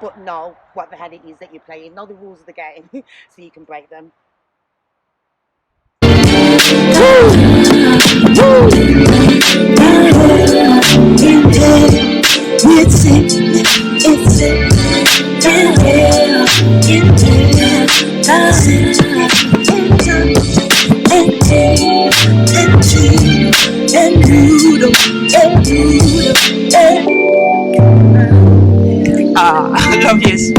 but know what the hell it is that you're playing. Know the rules of the game so you can break them. I love this.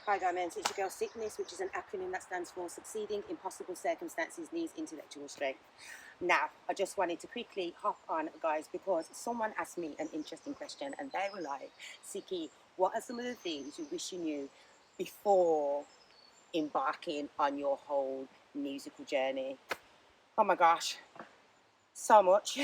Hi Diamondz, it's your girl SicNis, which is an acronym that stands for Succeeding in Possible Circumstances Needs Intellectual Strength. Now, I just wanted to quickly hop on, guys, because someone asked me an interesting question and they were like, Siki, what are some of the things you wish you knew before embarking on your whole musical journey? Oh my gosh, so much.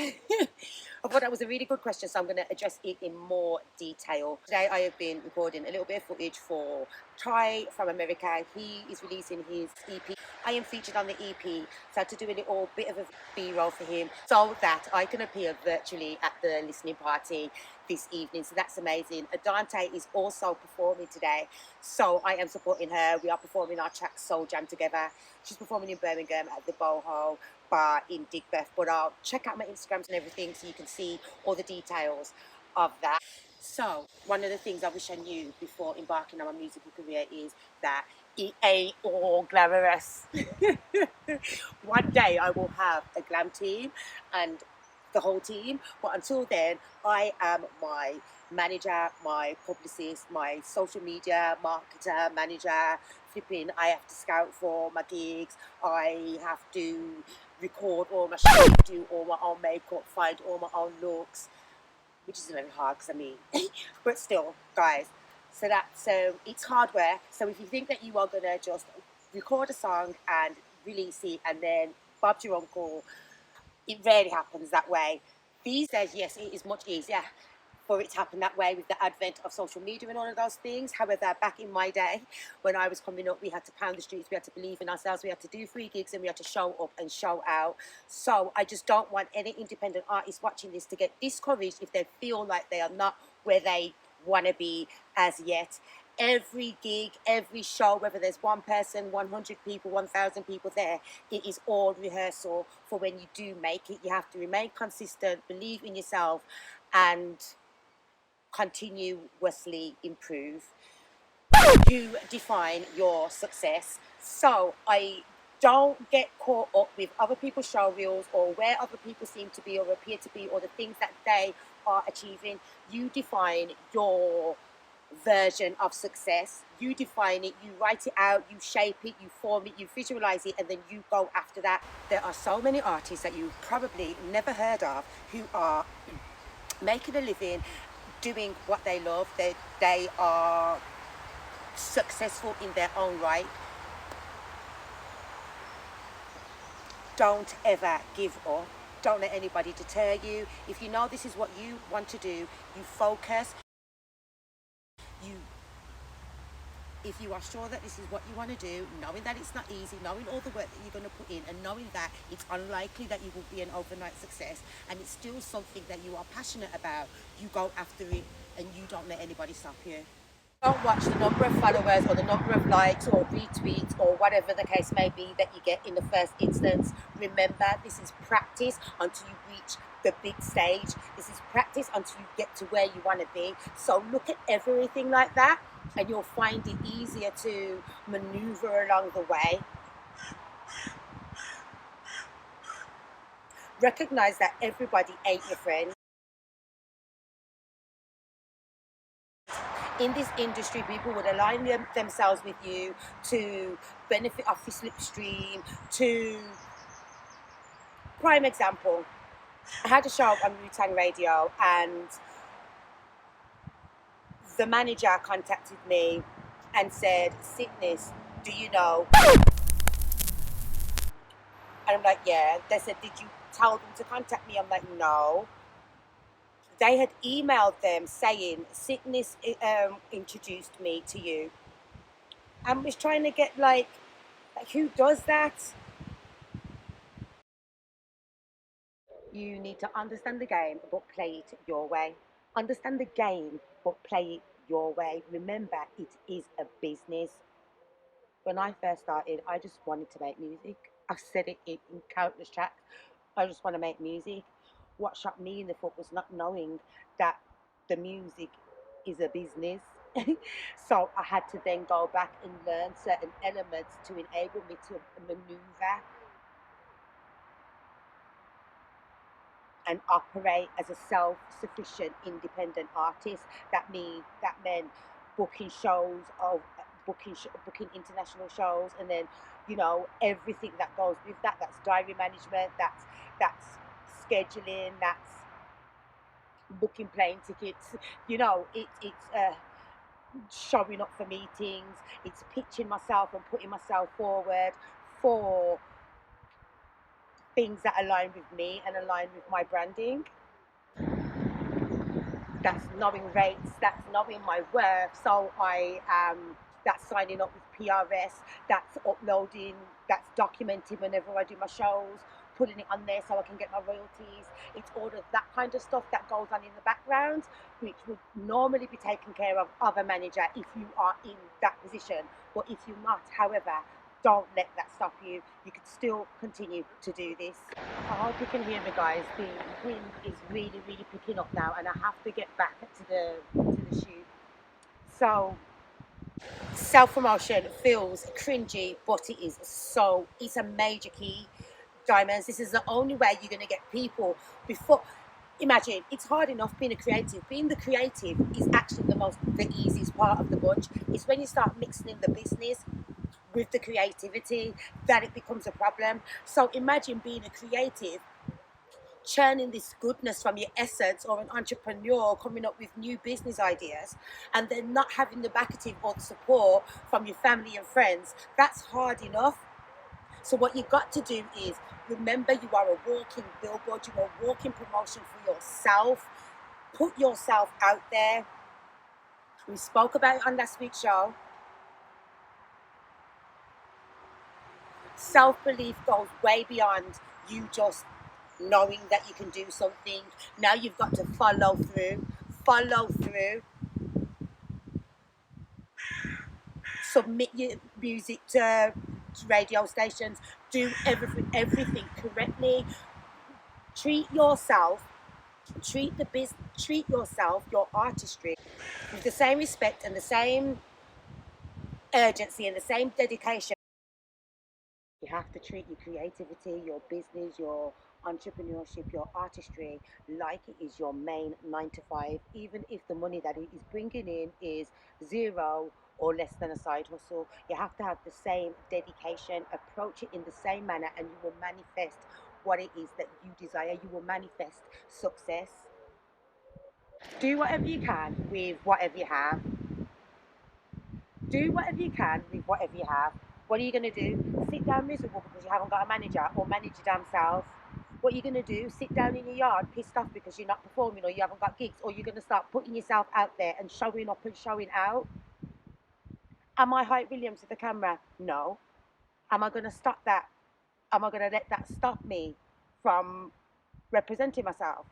I thought that was a really good question, so I'm going to address it in more detail. Today I have been recording a little bit of footage for Ty from America. He is releasing his EP. I am featured on the EP, so I had to do a little bit of a B-roll for him so that I can appear virtually at the listening party this evening. So that's amazing. Adante is also performing today, so I am supporting her. We are performing our track Soul Jam together. She's performing in Birmingham at the Boho Bar in Digbeth, but I'll check out my Instagrams and everything so you can see all the details of that. So one of the things I wish I knew before embarking on my musical career is that it ain't all glamorous. One day I will have a glam team and the whole team, but until then I am my manager, my publicist, my social media marketer, manager, flipping. I have to scout for my gigs, I have to record all my shit, do all my own makeup, find all my own looks, which is very hard because I mean, but still, guys. So it's hard work. So if you think that you are gonna just record a song and release it and then Bob's your uncle, it rarely happens that way. These days, yes, it is much easier for it to happen that way with the advent of social media and all of those things. However, back in my day, when I was coming up, we had to pound the streets, we had to believe in ourselves, we had to do free gigs, and we had to show up and show out. So I just don't want any independent artists watching this to get discouraged if they feel like they are not where they want to be as yet. Every gig, every show, whether there's one person, 100 people, 1,000 people there, it is all rehearsal for when you do make it. You have to remain consistent, believe in yourself, and continuously improve. You define your success. So I don't get caught up with other people's show reels or where other people seem to be or appear to be or the things that they are achieving. You define your version of success. You define it, you write it out, you shape it, you form it, you visualize it, and then you go after that. There are so many artists that you probably never heard of who are making a living doing what they love. They are successful in their own right. Don't ever give up. Don't let anybody deter you. If you know this is what you want to do, you focus. If you are sure that this is what you want to do, knowing that it's not easy, knowing all the work that you're going to put in, and knowing that it's unlikely that you will be an overnight success, and it's still something that you are passionate about, you go after it and you don't let anybody stop you. Don't watch the number of followers or the number of likes or retweets or whatever the case may be that you get in the first instance. Remember, this is practice until you reach the big stage. This is practice until you get to where you want to be. So look at everything like that and you'll find it easier to maneuver along the way. Recognize that everybody ain't your friend. In this industry, people would align themselves with you to benefit off your slipstream. Prime example, I had a show on Wu-Tang Radio and the manager contacted me and said, Sic'Nis, do you know? And I'm like, yeah. They said, did you tell them to contact me? I'm like, no. They had emailed them saying, Sic'Nis introduced me to you. And was trying to get like who does that? You need to understand the game, but play it your way. Understand the game, but play it your way. Remember, it is a business. When I first started, I just wanted to make music. I've said it in countless tracks. I just want to make music. What shot me in the foot was not knowing that the music is a business. So I had to then go back and learn certain elements to enable me to maneuver and operate as a self-sufficient, independent artist. That meant booking shows of booking international shows, and then everything that goes with that. That's diary management. That's scheduling. That's booking plane tickets. It's showing up for meetings. It's pitching myself and putting myself forward for things that align with me and align with my branding. That's knowing rates, that's knowing my worth. So that's signing up with PRS, that's uploading, that's documenting whenever I do my shows, putting it on there so I can get my royalties. It's all of that kind of stuff that goes on in the background, which would normally be taken care of a manager if you are in that position. But if you're not, however, don't let that stop you. You can still continue to do this. I hope you can hear me, guys. The wind is really, really picking up now, and I have to get back to the shoot. So, self-promotion feels cringy, but it's a major key. Diamondz, this is the only way you're going to get people before. Imagine, it's hard enough being a creative. Being the creative is actually the easiest part of the bunch. It's when you start mixing in the business with the creativity that it becomes a problem. So imagine being a creative, churning this goodness from your essence, or an entrepreneur coming up with new business ideas, and then not having the backing or the support from your family and friends. That's hard enough. So what you've got to do is remember, you are a walking billboard, you are a walking promotion for yourself. Put yourself out there. We spoke about it on last week's show. Self-belief goes way beyond you just knowing that you can do something. Now you've got to follow through, submit your music to radio stations, do everything correctly. Treat yourself, treat yourself, your artistry, with the same respect and the same urgency and the same dedication. You have to treat your creativity, your business, your entrepreneurship, your artistry like it is your main 9 to 5, even if the money that it is bringing in is zero or less than a side hustle. You have to have the same dedication, approach it in the same manner, and you will manifest what it is that you desire. You will manifest success. Do whatever you can with whatever you have. Do whatever you can with whatever you have. What are you going to do? Sit down miserable because you haven't got a manager, or manage your damn self? What are you going to do? Sit down in your yard pissed off because you're not performing or you haven't got gigs? Or you're going to start putting yourself out there and showing up and showing out? Am I Hype Williams with the camera? No. Am I going to stop that? Am I going to let that stop me from representing myself?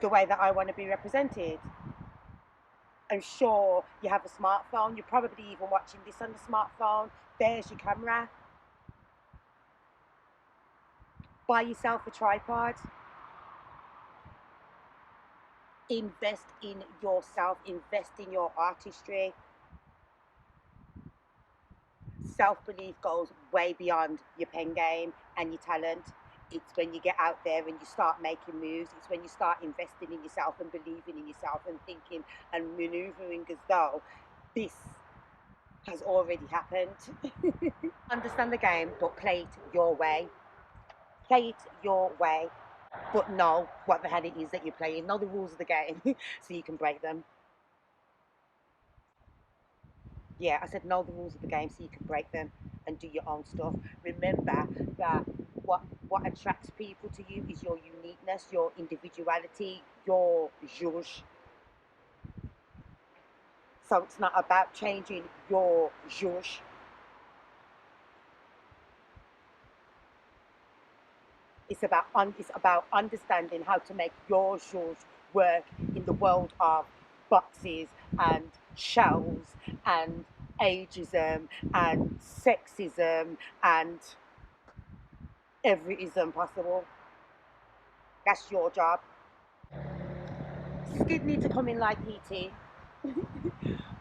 The way that I want to be represented? I'm sure you have a smartphone. You're probably even watching this on the smartphone. There's your camera. Buy yourself a tripod. Invest in yourself. Invest in your artistry. Self-belief goes way beyond your pen game and your talent. It's when you get out there and you start making moves. It's when you start investing in yourself and believing in yourself and thinking and maneuvering as though this has already happened. Understand the game, but play it your way. Play it your way, but know what the hell it is that you're playing. Know the rules of the game so you can break them. Yeah, I said know the rules of the game so you can break them and do your own stuff. Remember that what attracts people to you is your uniqueness, your individuality, your zhuzh. So it's not about changing your zhuzh. It's about understanding how to make your shoes work in the world of boxes and shells and ageism and sexism and every ism possible. That's your job. Skid need to come in like ET.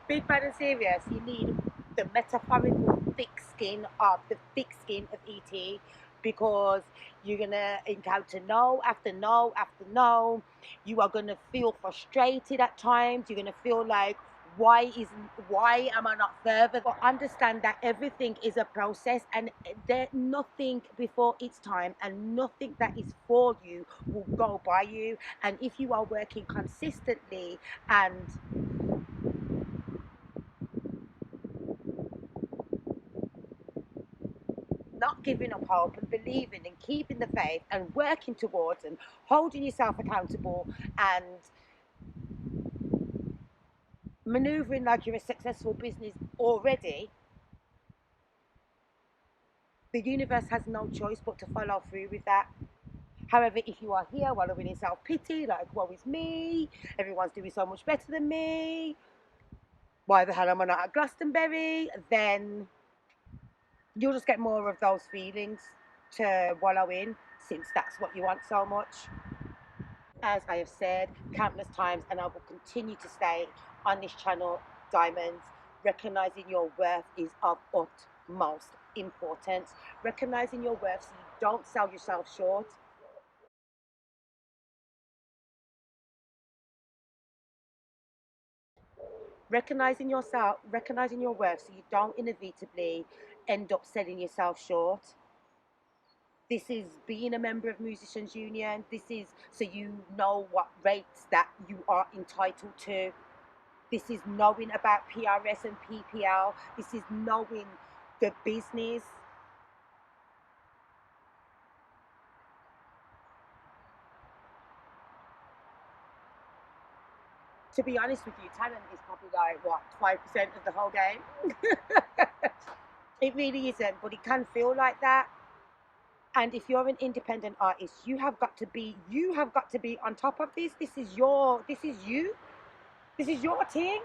Big bad and serious, you need the metaphorical thick skin of ET, because you're gonna encounter no after no after no. You are gonna feel frustrated at times. You're gonna feel like, why am I not further? But understand that everything is a process, and there's nothing before its time, and nothing that is for you will go by you. And if you are working consistently and not giving up hope and believing and keeping the faith and working towards and holding yourself accountable and maneuvering like you're a successful business already, the universe has no choice but to follow through with that. However, if you are here wallowing in self-pity, like, woe is me, everyone's doing so much better than me, why the hell am I not at Glastonbury, then you'll just get more of those feelings to wallow in, since that's what you want so much. As I have said countless times, and I will continue to say on this channel, Diamondz, recognizing your worth is of utmost importance. Recognizing your worth so you don't sell yourself short. Recognizing your worth so you don't inevitably end up selling yourself short. This is being a member of Musicians Union. This is so you know what rates that you are entitled to. This is knowing about PRS and PPL. This is knowing the business. To be honest with you, talent is probably like, what, 5% of the whole game? It really isn't, but it can feel like that. And if you're an independent artist, you have got to be on top of this. This is you. This is your thing.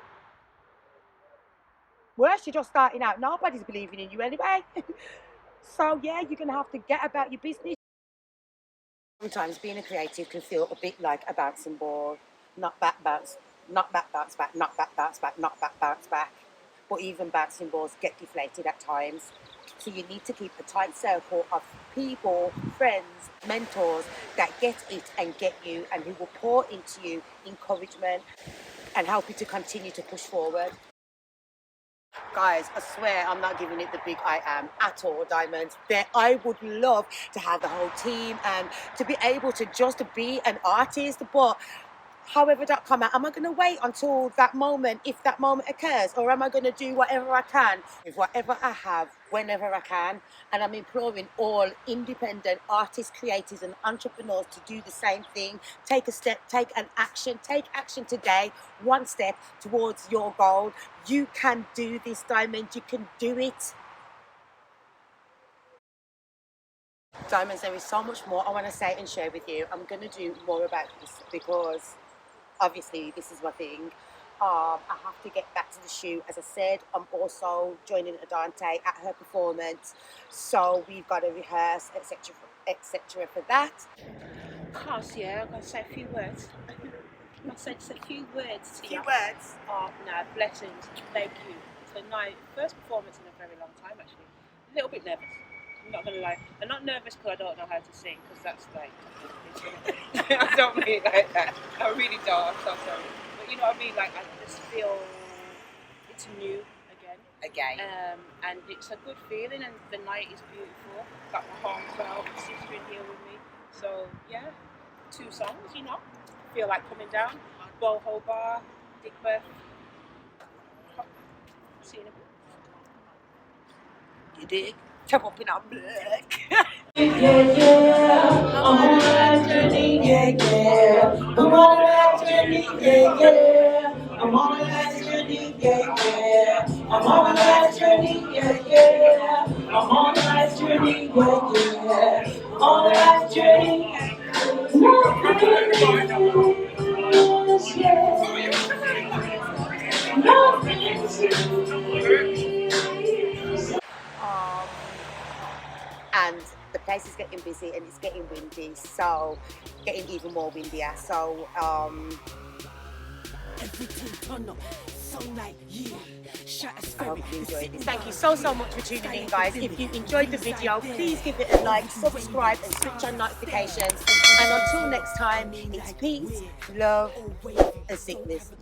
Worse, you're just starting out. Nobody's believing in you anyway. So yeah, you're gonna have to get about your business. Sometimes being a creative can feel a bit like a bouncing ball. Not back, bounce back, not back, bounce back, not back, bounce back. But even bouncing balls get deflated at times. So you need to keep a tight circle of people, friends, mentors that get it and get you, and who will pour into you encouragement and help you to continue to push forward. Guys, I swear I'm not giving it the big I am at all, Diamondz. I would love to have the whole team and to be able to just be an artist, but however that come out, am I going to wait until that moment, if that moment occurs, or am I going to do whatever I can with whatever I have, whenever I can? And I'm imploring all independent artists, creators and entrepreneurs to do the same thing. Take a step, take action today, one step towards your goal. You can do this, Diamondz, you can do it. Diamondz, there is so much more I want to say and share with you. I'm going to do more about this because obviously this is my thing. I have to get back to the shoot. As I said, I'm also joining Adante at her performance, so we've got to rehearse, etc. for that. Cause yeah, I'm gonna say a few words. I'm gonna say just a few words to you. Words. Oh no, blessings. Thank you. Tonight, first performance in a very long time actually. A little bit nervous. I'm not gonna lie. I'm not nervous because I don't know how to sing, because that's like I don't mean it like that. I really don't. I'm so sorry. But you know what I mean? Like I just feel it's new again. And it's a good feeling, and the night is beautiful. Got my home crowd, my sister in here with me. So yeah, 2 songs, you know. Feel like coming down. Boho Bar, Big Birth. See you in a bit. You dig? Chop up in our blood. I'm on a life journey, yeah. I'm on a life journey, yeah. I'm on a life journey, yeah. I'm on a life journey, yeah. I'm on a life journey, yeah. on a life's journey. And the place is getting busy and it's getting windy, so getting even more windier. So I hope you enjoyed this. Thank you so much for tuning in, guys. If you enjoyed the video, please give it a like, subscribe and switch on notifications. And until next time, it's peace, love and sickness.